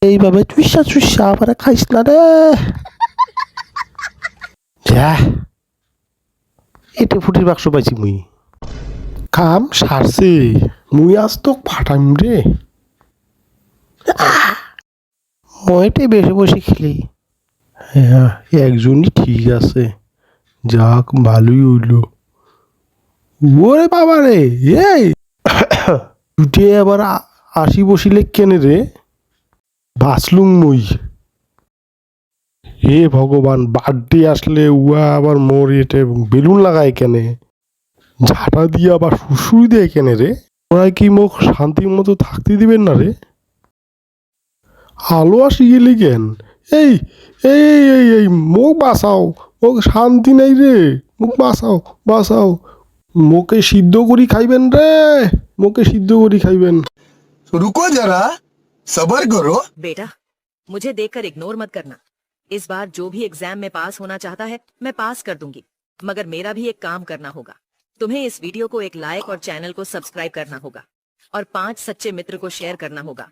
এইভাবে চুইসা চুইসা আবার খাইস না রে। যা এটা ফুটির বাক্স পাইছি মুই। কাম সারছে, মুই আজ তো ফাটাম রে। মইটাই বেশি বসে খেলি। হ্যাঁ একজনই ঠিক আছে, যাক ভালোই হইল। ওরে বাবা রে, এই উঠে আবার আসি বসিলে কেনে রে, বাঁচলুম মুই। হে ভগবান, বার্থডে আসলে উয়া আবার মোর এতে বেলুন লাগায় কেনে, ঝাঁটা দিয়ে আবার সুসুই দেয় কেনে রে। ওরা কি মোক শান্তি মতো থাকতে দিবেন না রে? আলো আসি গেলি কেন? এই এই এই এই মোক বাঁচাও, মোক শান্তি নাই রে, মোক বাঁচাও বাঁচাও। মোকে সিদ্ধ করি খাইবেন রে, মোকে সিদ্ধ করি খাইবেন। रुको जरा सबर करो। बेटा, मुझे देखकर इग्नोर मत करना। इस बार जो भी एग्जाम में पास होना चाहता है मैं पास कर दूंगी, मगर मेरा भी एक काम करना होगा। तुम्हें इस वीडियो को एक लाइक और चैनल को सब्सक्राइब करना होगा और 5 सच्चे मित्र को शेयर करना होगा।